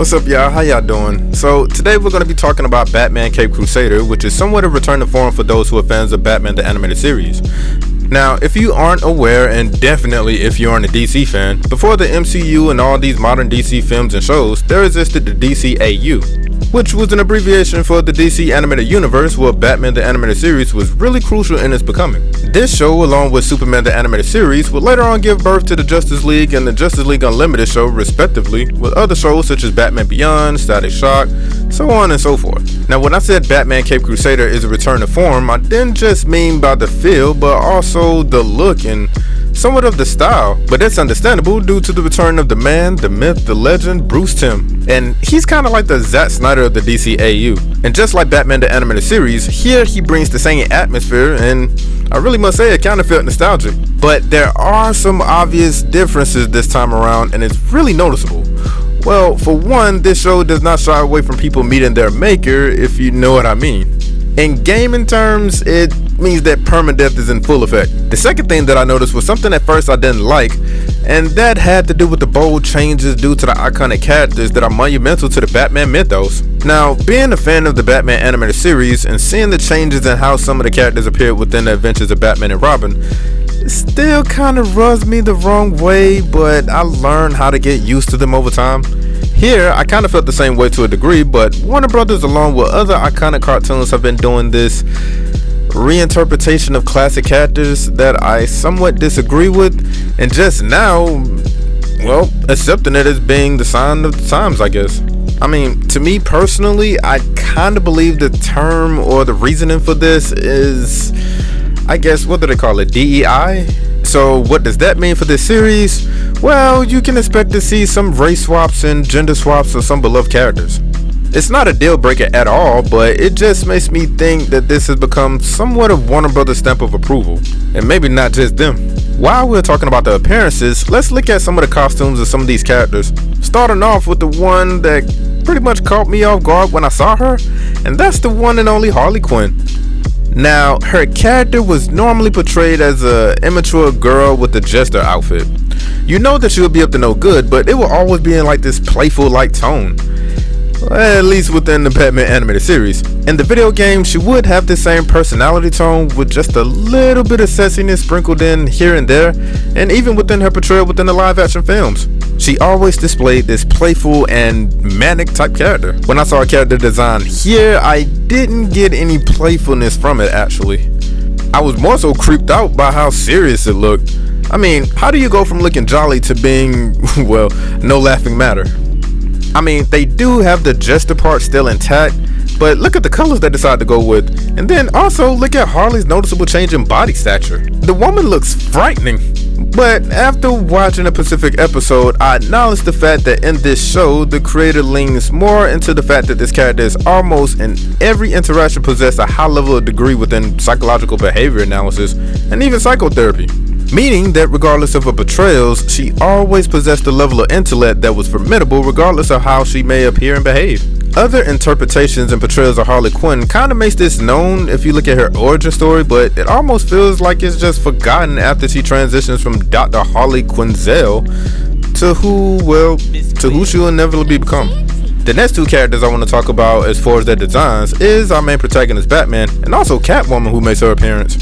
What's up, y'all? How y'all doing? So today we're going to be talking about Batman Cape Crusader, which is somewhat a return to form for those who are fans of Batman the Animated Series. Now, if you aren't aware, and definitely if you aren't a DC fan, before the MCU and all these modern DC films and shows, there existed the DCAU, which was an abbreviation for the DC Animated Universe, where Batman the Animated Series was really crucial in its becoming. This show, along with Superman the Animated Series, would later on give birth to the Justice League and the Justice League Unlimited show, respectively, with other shows such as Batman Beyond, Static Shock, so on and so forth. Now, when I said Batman Cape Crusader is a return to form, I didn't just mean by the feel, but also the look and somewhat of the style. But that's understandable due to the return of the man, the myth, the legend, Bruce Timm. And he's kind of like the Zack Snyder of the DCAU. And just like Batman the Animated Series, here he brings the same atmosphere, and I really must say it kind of felt nostalgic. But there are some obvious differences this time around, and it's really noticeable. Well, for one, this show does not shy away from people meeting their maker, if you know what I mean. In gaming terms, it means that permadeath is in full effect. The second thing that I noticed was something at first I didn't like, and that had to do with the bold changes due to the iconic characters that are monumental to the Batman mythos. Now, being a fan of the Batman animated series and seeing the changes in how some of the characters appeared within the adventures of Batman and Robin, it still kind of rubs me the wrong way, but I learned how to get used to them over time. Here, I kind of felt the same way to a degree, but Warner Brothers, along with other iconic cartoons, have been doing this reinterpretation of classic characters that I somewhat disagree with, and just now, well, accepting it as being the sign of the times, I guess. I mean, to me personally, I kind of believe the term or the reasoning for this is, I guess, what do they call it, DEI? So what does that mean for this series? Well, you can expect to see some race swaps and gender swaps of some beloved characters. It's not a deal breaker at all, but it just makes me think that this has become somewhat of Warner Brothers' stamp of approval, and maybe not just them. While we're talking about the appearances, let's look at some of the costumes of some of these characters, starting off with the one that pretty much caught me off guard when I saw her, and that's the one and only Harley Quinn. Now, her character was normally portrayed as an immature girl with a jester outfit. You know that she would be up to no good, but it will always be in like this playful like tone. At least within the Batman animated series. In the video game, she would have the same personality tone with just a little bit of sassiness sprinkled in here and there, and even within her portrayal within the live action films. She always displayed this playful and manic type character. When I saw her character design here, I didn't get any playfulness from it actually. I was more so creeped out by how serious it looked. I mean, how do you go from looking jolly to being, well, no laughing matter? I mean, they do have the jester part still intact, but look at the colors they decided to go with. And then also look at Harley's noticeable change in body stature. The woman looks frightening. But after watching a Pacific episode, I acknowledge the fact that in this show, the creator leans more into the fact that this character is almost in every interaction possess a high level of degree within psychological behavior analysis and even psychotherapy. Meaning that regardless of her portrayals, she always possessed a level of intellect that was formidable regardless of how she may appear and behave. Other interpretations and portrayals of Harley Quinn kind of makes this known if you look at her origin story, but it almost feels like it's just forgotten after she transitions from Dr. Harley Quinzel to who she will inevitably become. The next two characters I want to talk about as far as their designs is our main protagonist Batman and also Catwoman, who makes her appearance.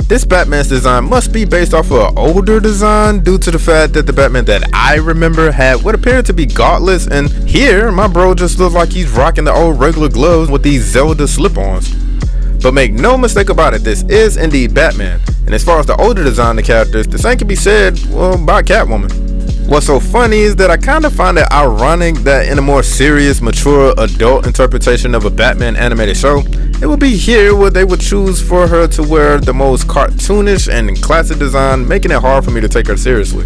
This Batman's design must be based off of an older design due to the fact that the Batman that I remember had what appeared to be gauntlets, and here my bro just looks like he's rocking the old regular gloves with these Zelda slip-ons. But make no mistake about it, this is indeed Batman, and as far as the older design of the characters, the same can be said, well, about Catwoman. What's so funny is that I kind of find it ironic that in a more serious, mature, adult interpretation of a Batman animated show, it would be here where they would choose for her to wear the most cartoonish and classic design, making it hard for me to take her seriously.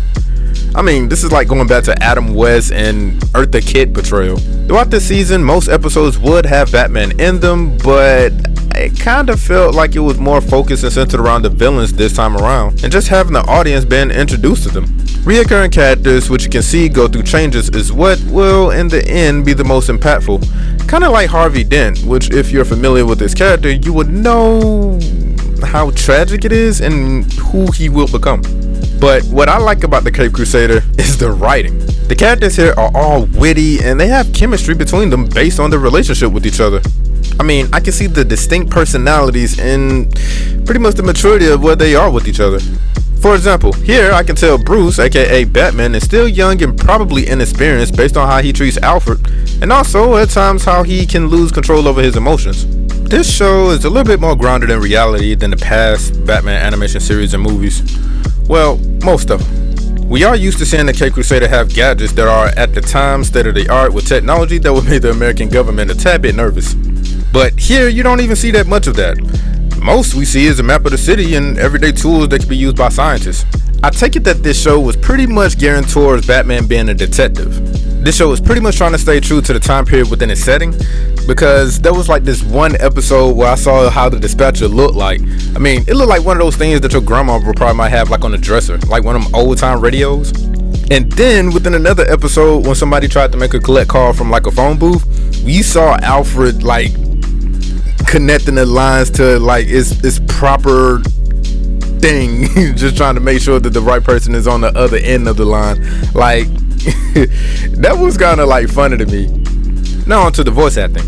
I mean, this is like going back to Adam West and Eartha Kitt portrayal. Throughout this season, most episodes would have Batman in them, but it kind of felt like it was more focused and centered around the villains this time around, and just having the audience being introduced to them. Reoccurring characters, which you can see go through changes, is what will in the end be the most impactful. Kind of like Harvey Dent, which if you're familiar with this character, you would know how tragic it is and who he will become. But what I like about the Cape Crusader is the writing. The characters here are all witty and they have chemistry between them based on their relationship with each other. I mean, I can see the distinct personalities and pretty much the maturity of where they are with each other. For example, here I can tell Bruce, aka Batman, is still young and probably inexperienced based on how he treats Alfred, and also at times how he can lose control over his emotions. This show is a little bit more grounded in reality than the past Batman animation series and movies. Well, most of them. We are used to seeing the Cape Crusader have gadgets that are at the time state of the art with technology that would make the American government a tad bit nervous. But here you don't even see that much of that. Most we see is a map of the city and everyday tools that can be used by scientists. I take it that this show was pretty much gearing towards Batman being a detective. This show was pretty much trying to stay true to the time period within its setting, because there was like this one episode where I saw how the dispatcher looked like. I mean, it looked like one of those things that your grandma probably might have like on the dresser, like one of them old time radios. And then within another episode, when somebody tried to make a collect call from like a phone booth, we saw Alfred like connecting the lines to like its proper thing, just trying to make sure that the right person is on the other end of the line. Like that was kind of like funny to me. Now on to the voice acting.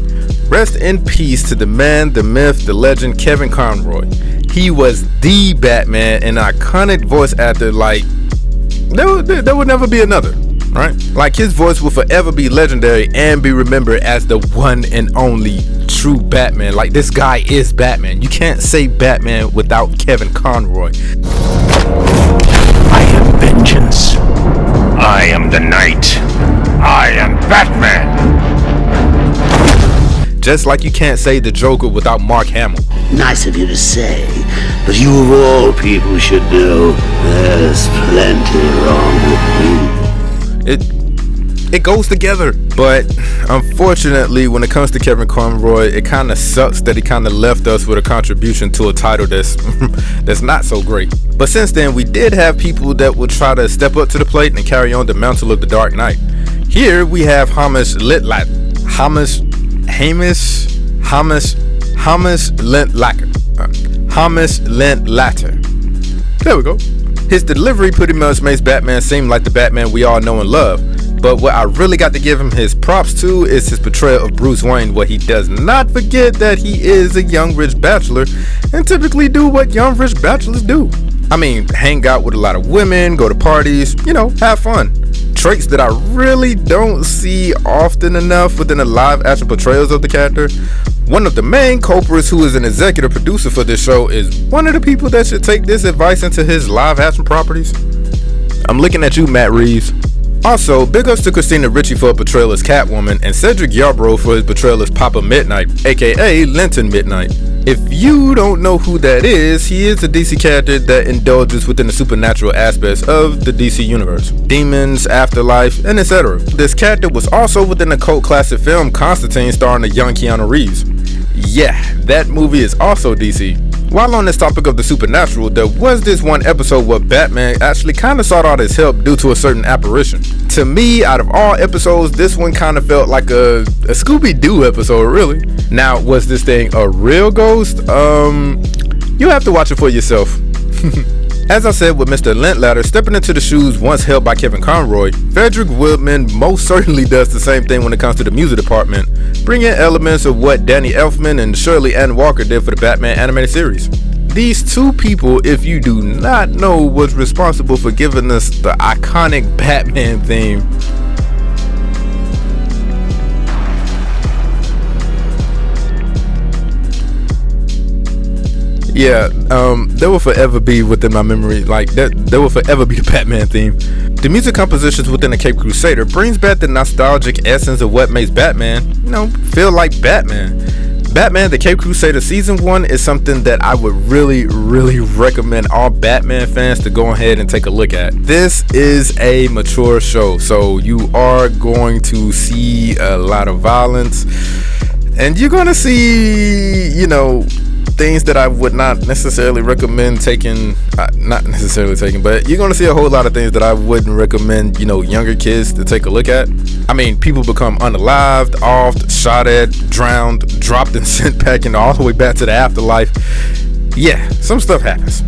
Rest in peace to the man, the myth, the legend, Kevin Conroy. He was the Batman, an iconic voice actor. Like there would never be another, right? Like his voice will forever be legendary and be remembered as the one and only true Batman. Like this guy is Batman. You can't say Batman without Kevin Conroy. I am vengeance. I am the night. I am Batman. Just like you can't say the Joker without Mark Hamill. Nice of you to say, but you of all people should know there's plenty wrong with me. It goes together, but unfortunately when it comes to Kevin Conroy, it kind of sucks that he kind of left us with a contribution to a title that's not so great. But since then, we did have people that would try to step up to the plate and carry on the mantle of the Dark Knight. Here we have Hamish Linklater. There we go. His delivery pretty much makes Batman seem like the Batman we all know and love. But what I really got to give him his props to is his portrayal of Bruce Wayne, where he does not forget that he is a young rich bachelor and typically do what young rich bachelors do. I mean, hang out with a lot of women, go to parties, have fun. Traits that I really don't see often enough within the live action portrayals of the character. One of the main culprits, who is an executive producer for this show, is one of the people that should take this advice into his live action properties. I'm looking at you, Matt Reeves. Also, big ups to Christina Ricci for her portrayal as Catwoman and Cedric Yarbrough for his portrayal as Papa Midnight, aka Linton Midnight. If you don't know who that is, he is a DC character that indulges within the supernatural aspects of the DC universe. Demons, afterlife, and etc. This character was also within the cult classic film Constantine starring the young Keanu Reeves. Yeah, that movie is also DC. While on this topic of the supernatural, there was this one episode where Batman actually kind of sought out his help due to a certain apparition. To me, out of all episodes, this one kind of felt like a Scooby-Doo episode, really. Now, was this thing a real ghost? You have to watch it for yourself. As I said with Mr. Linklater stepping into the shoes once held by Kevin Conroy, Frederick Woodman most certainly does the same thing when it comes to the music department, bringing elements of what Danny Elfman and Shirley Ann Walker did for the Batman animated series. These two people, if you do not know, was responsible for giving us the iconic Batman theme. Yeah, they will forever be within my memory. Like that, they will forever be the Batman theme. The music compositions within the Cape Crusader brings back the nostalgic essence of what makes Batman, feel like Batman. Batman, the Cape Crusader Season 1 is something that I would really, really recommend all Batman fans to go ahead and take a look at. This is a mature show, so you are going to see a lot of violence, and you're going to see, things that I would not necessarily recommend taking, but you're going to see a whole lot of things that I wouldn't recommend, younger kids to take a look at. I mean, people become unalived, offed, shot at, drowned, dropped and sent packing all the way back to the afterlife. Yeah, some stuff happens.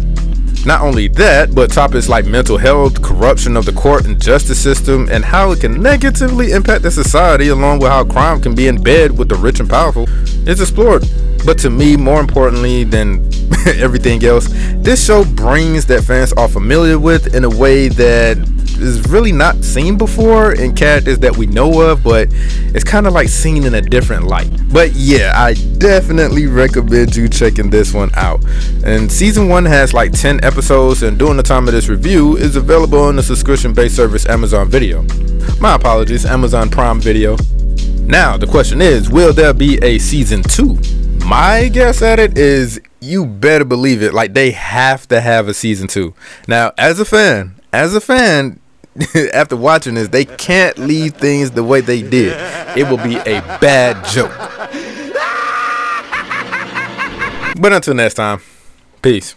Not only that, but topics like mental health, corruption of the court and justice system, and how it can negatively impact the society, along with how crime can be in bed with the rich and powerful, is explored. But to me, more importantly than everything else, this show brings that fans are familiar with in a way that is really not seen before in characters that we know of, but it's kind of like seen in a different light. But yeah, I definitely recommend you checking this one out. And season 1 has like 10 episodes, and during the time of this review is available on the subscription-based service Amazon Video. My apologies, Amazon Prime Video. Now the question is, will there be a season 2? My guess at it is you better believe it. Like, they have to have a season 2. Now, as a fan, after watching this, they can't leave things the way they did. It will be a bad joke. But until next time, peace.